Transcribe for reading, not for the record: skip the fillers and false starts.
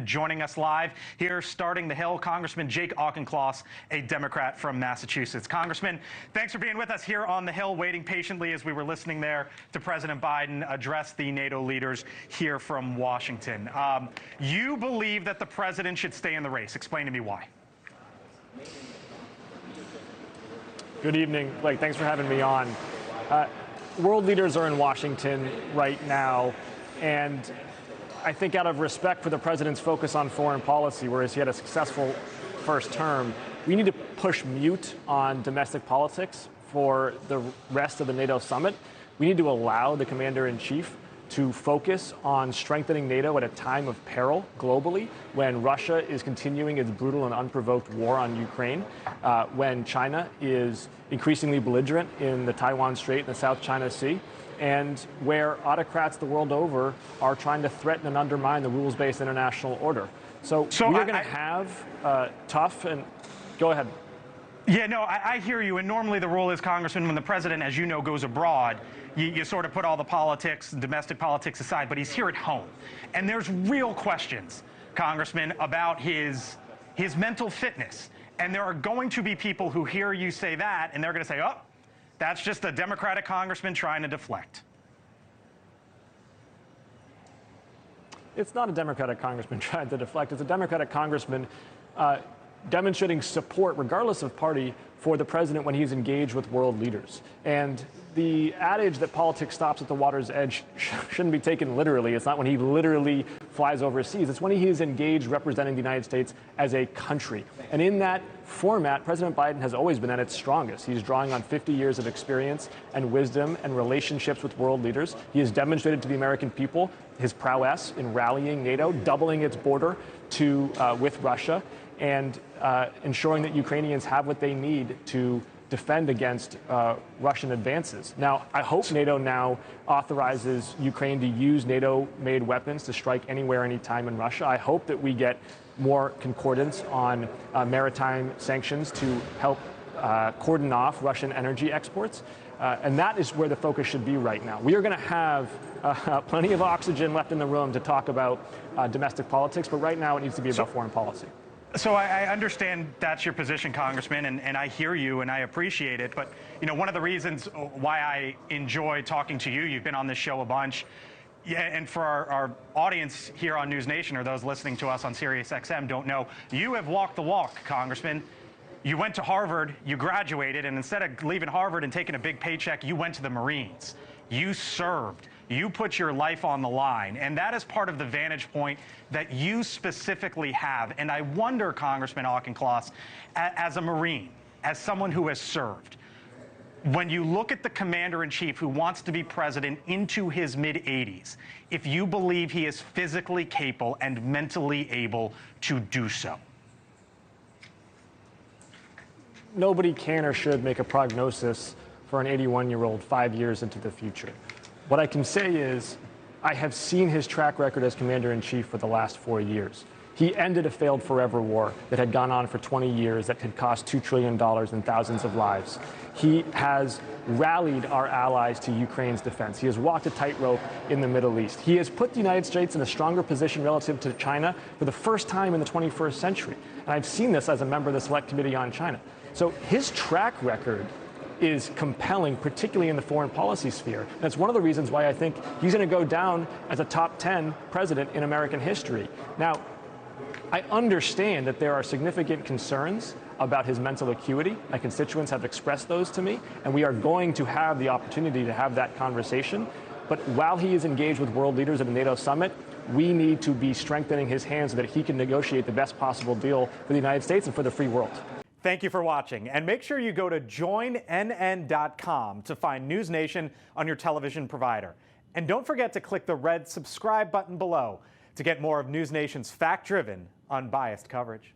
And joining us live here, starting the Hill, Congressman Jake Auchincloss, a Democrat from Massachusetts. Congressman, thanks for being with us here on the Hill, waiting patiently as we were listening there to President Biden address the NATO leaders here from Washington. You believe that the president should stay in the race. Explain to me why. Good evening, Blake. Thanks for having me on. World leaders are in Washington right now, and I think out of respect for the president's focus on foreign policy, whereas he had a successful first term, we need to push mute on domestic politics for the rest of the NATO summit. We need to allow the commander-in-chief to focus on strengthening NATO at a time of peril globally, when Russia is continuing its brutal and unprovoked war on Ukraine, when China is increasingly belligerent in the Taiwan Strait and the South China Sea, and where autocrats the world over are trying to threaten and undermine the rules-based international order. So we are going to have tough and... Go ahead. Yeah, no, I hear you. And normally the rule is, Congressman, when the president, as you know, goes abroad, you sort of put all the politics, domestic politics aside, but he's here at home. And there's real questions, Congressman, about his mental fitness. And there are going to be people who hear you say that, and they're going to say, oh, that's just a Democratic congressman trying to deflect. It's not a Democratic congressman trying to deflect. It's a Democratic congressman demonstrating support, regardless of party, for the president when he's engaged with world leaders. And the adage that politics stops at the water's edge shouldn't be taken literally. It's not when he literally flies overseas. It's when he is engaged representing the United States as a country. And in that format, President Biden has always been at its strongest. He's drawing on 50 years of experience and wisdom and relationships with world leaders. He has demonstrated to the American people his prowess in rallying NATO, doubling its border with Russia, and ensuring that Ukrainians have what they need to defend against Russian advances. Now, I hope NATO now authorizes Ukraine to use NATO-made weapons to strike anywhere, anytime in Russia. I hope that we get more concordance on maritime sanctions to help cordon off Russian energy exports. And that is where the focus should be right now. We are going to have plenty of oxygen left in the room to talk about domestic politics, but right now it needs to be about foreign policy. So I understand that's your position, Congressman, and I hear you and I appreciate it. But, you know, one of the reasons why I enjoy talking to you, you've been on this show a bunch, and for our audience here on NewsNation, or those listening to us on SiriusXM don't know, you have walked the walk, Congressman. You went to Harvard, you graduated, and instead of leaving Harvard and taking a big paycheck, you went to the Marines. You served. You put your life on the line, and that is part of the vantage point that you specifically have. And I wonder, Congressman Auchincloss, as a Marine, as someone who has served, when you look at the commander-in-chief who wants to be president into his mid-80s, if you believe he is physically capable and mentally able to do so. Nobody can or should make a prognosis for an 81-year-old 5 years into the future. What I can say is I have seen his track record as commander-in-chief for the last 4 years. He ended a failed forever war that had gone on for 20 years that had cost $2 trillion and thousands of lives. He has rallied our allies to Ukraine's defense. He has walked a tightrope in the Middle East. He has put the United States in a stronger position relative to China for the first time in the 21st century. And I've seen this as a member of the Select Committee on China. So his track record is compelling, particularly in the foreign policy sphere. And it's one of the reasons why I think he's going to go down as a top 10 president in American history. Now, I understand that there are significant concerns about his mental acuity. My constituents have expressed those to me, and we are going to have the opportunity to have that conversation. But while he is engaged with world leaders at the NATO summit, we need to be strengthening his hands so that he can negotiate the best possible deal for the United States and for the free world. Thank you for watching, and make sure you go to joinnn.com to find NewsNation on your television provider. And don't forget to click the red subscribe button below to get more of NewsNation's fact-driven, unbiased coverage.